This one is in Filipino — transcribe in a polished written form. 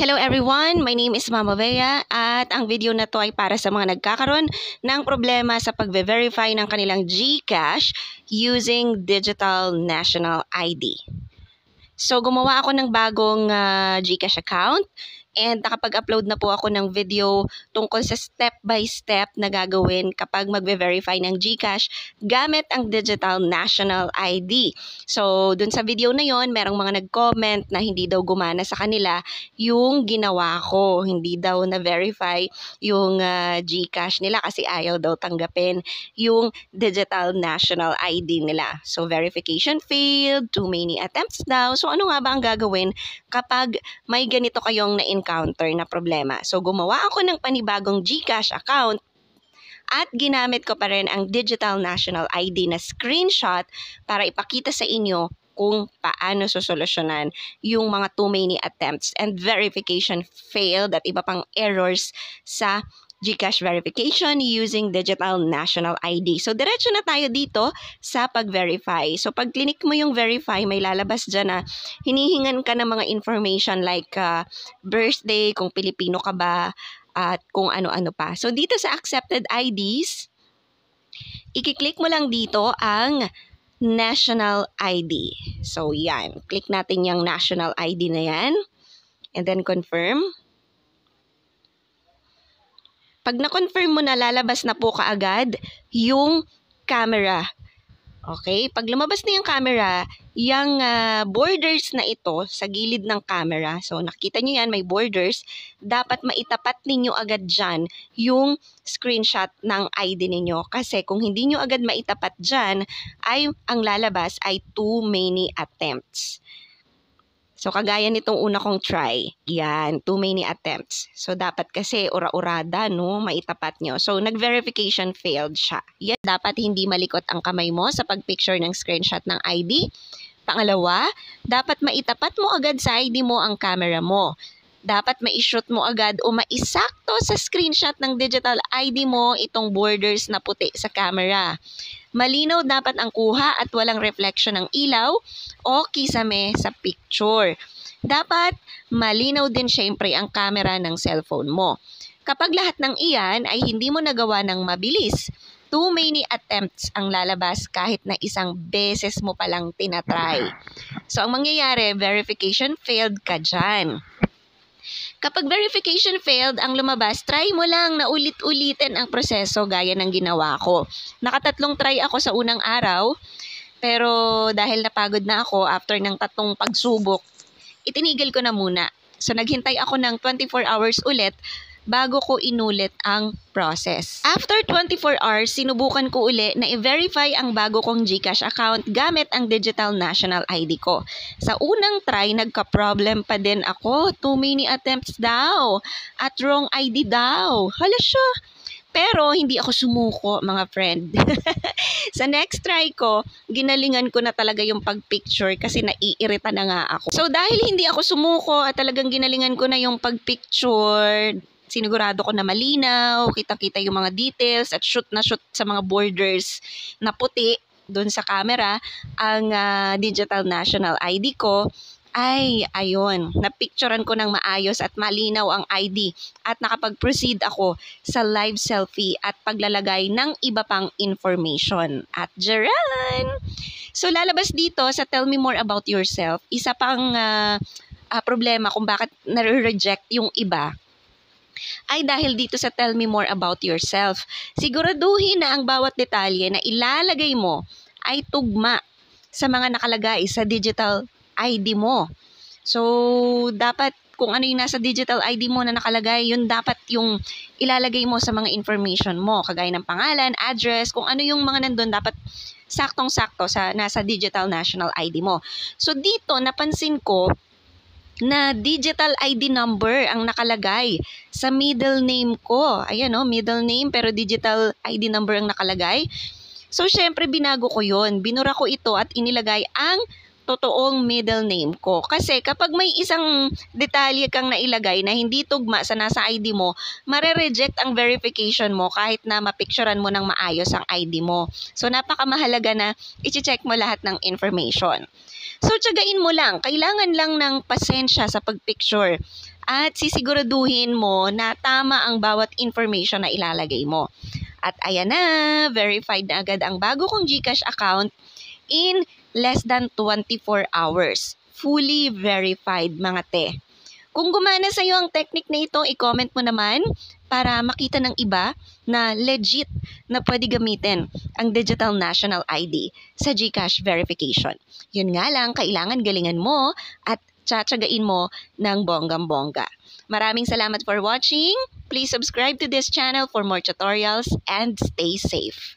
Hello everyone, my name is Mama Bea at ang video na to ay para sa mga nagkakaroon ng problema sa pagve-verify ng kanilang GCash using Digital National ID. So gumawa ako ng bagong GCash account and nakapag-upload na po ako ng video tungkol sa step-by-step na gagawin kapag magve-verify ng GCash gamit ang Digital National ID. So, dun sa video na yon, merong mga nag-comment na hindi daw gumana sa kanila yung ginawa ko. Hindi daw na-verify yung GCash nila kasi ayaw daw tanggapin yung Digital National ID nila. So, verification failed, too many attempts daw. So, ano nga ba ang gagawin kapag may ganito kayong na-encounter na problema? So, gumawa ako ng panibagong GCash account at ginamit ko pa rin ang Digital National ID na screenshot para ipakita sa inyo kung paano sosolusyonan yung mga too many attempts and verification failed at iba pang errors sa GCash verification using Digital National ID. So, diretso na tayo dito sa pag-verify. So, pag click mo yung verify, may lalabas dyan na hinihingan ka ng mga information like birthday, kung Pilipino ka ba, at kung ano-ano pa. So, dito sa accepted IDs, i-click mo lang dito ang National ID. So, yan. Click natin yung National ID na yan. And then, confirm. Pag na-confirm mo na, lalabas na po kaagad yung camera. Okay? Pag lumabas na yung camera, yung borders na ito sa gilid ng camera, so nakita nyo yan, may borders, dapat maitapat ninyo agad dyan yung screenshot ng ID ninyo. Kasi kung hindi nyo agad maitapat dyan, ay ang lalabas ay too many attempts. So, kagaya nitong una kong try, yan, too many attempts. So, dapat kasi ura-urada, no, maitapat nyo. So, nag-verification failed siya. Yan, dapat hindi malikot ang kamay mo sa pag-picture ng screenshot ng ID. Pangalawa, dapat maitapat mo agad sa ID mo ang camera mo. Dapat ma-shoot mo agad o maisakto sa screenshot ng digital ID mo itong borders na puti sa camera. Malinaw dapat ang kuha at walang reflection ng ilaw o kisame sa picture. Dapat malinaw din syempre ang camera ng cellphone mo. Kapag lahat ng iyan ay hindi mo nagawa ng mabilis, too many attempts ang lalabas kahit na isang beses mo palang tinatry. So ang mangyayari, verification failed ka dyan. Kapag verification failed ang lumabas, try mo lang na ulit-ulitin ang proseso gaya ng ginawa ko. Nakatatlong try ako sa unang araw, pero dahil napagod na ako after ng 3 pagsubok, itinigil ko na muna. So naghintay ako ng 24 hours ulit bago ko inulit ang process. After 24 hours, sinubukan ko uli na i-verify ang bago kong GCash account gamit ang Digital National ID ko. Sa unang try, nagka-problem pa din ako. Too many attempts daw. At wrong ID daw. Hala siya. Pero hindi ako sumuko, mga friend. Sa next try ko, ginalingan ko na talaga yung pag-picture kasi naiirita na nga ako. So dahil hindi ako sumuko at talagang ginalingan ko na yung pag-picture, sinigurado ko na malinaw, kita-kita yung mga details at shoot na shoot sa mga borders na puti doon sa camera ang Digital National ID ko, ay ayun, napicturean ko ng maayos at malinaw ang ID at nakapag-proceed ako sa live selfie at paglalagay ng iba pang information. At Jaran! So lalabas dito sa Tell Me More About Yourself, isa pang problema kung bakit nare-reject yung iba ay dahil dito sa Tell Me More About Yourself. Siguraduhin na ang bawat detalye na ilalagay mo ay tugma sa mga nakalagay sa digital ID mo. So, dapat kung ano yung nasa digital ID mo na nakalagay, yun dapat yung ilalagay mo sa mga information mo. Kagaya ng pangalan, address, kung ano yung mga nandun, dapat saktong-sakto sa nasa Digital National ID mo. So, dito napansin ko na digital ID number ang nakalagay sa middle name ko. Ayan o, middle name pero digital ID number ang nakalagay. So, syempre binago ko yon. Binura ko ito at inilagay ang totoong middle name ko. Kasi kapag may isang detalye kang nailagay na hindi tugma sa nasa ID mo, mare-reject ang verification mo kahit na mapicturean mo ng maayos ang ID mo. So, napakamahalaga na i-check mo lahat ng information. So, tiyagain mo lang. Kailangan lang ng pasensya sa pagpicture. At sisiguraduhin mo na tama ang bawat information na ilalagay mo. At ayan na, verified na agad ang bago kong GCash account in less than 24 hours. Fully verified, mga te. Kung gumana sa'yo ang technique na ito, i-comment mo naman para makita ng iba na legit na pwede gamitin ang Digital National ID sa GCash verification. Yun nga lang, kailangan galingan mo at tsatsagain mo ng bonggang-bongga. Maraming salamat for watching. Please subscribe to this channel for more tutorials and stay safe.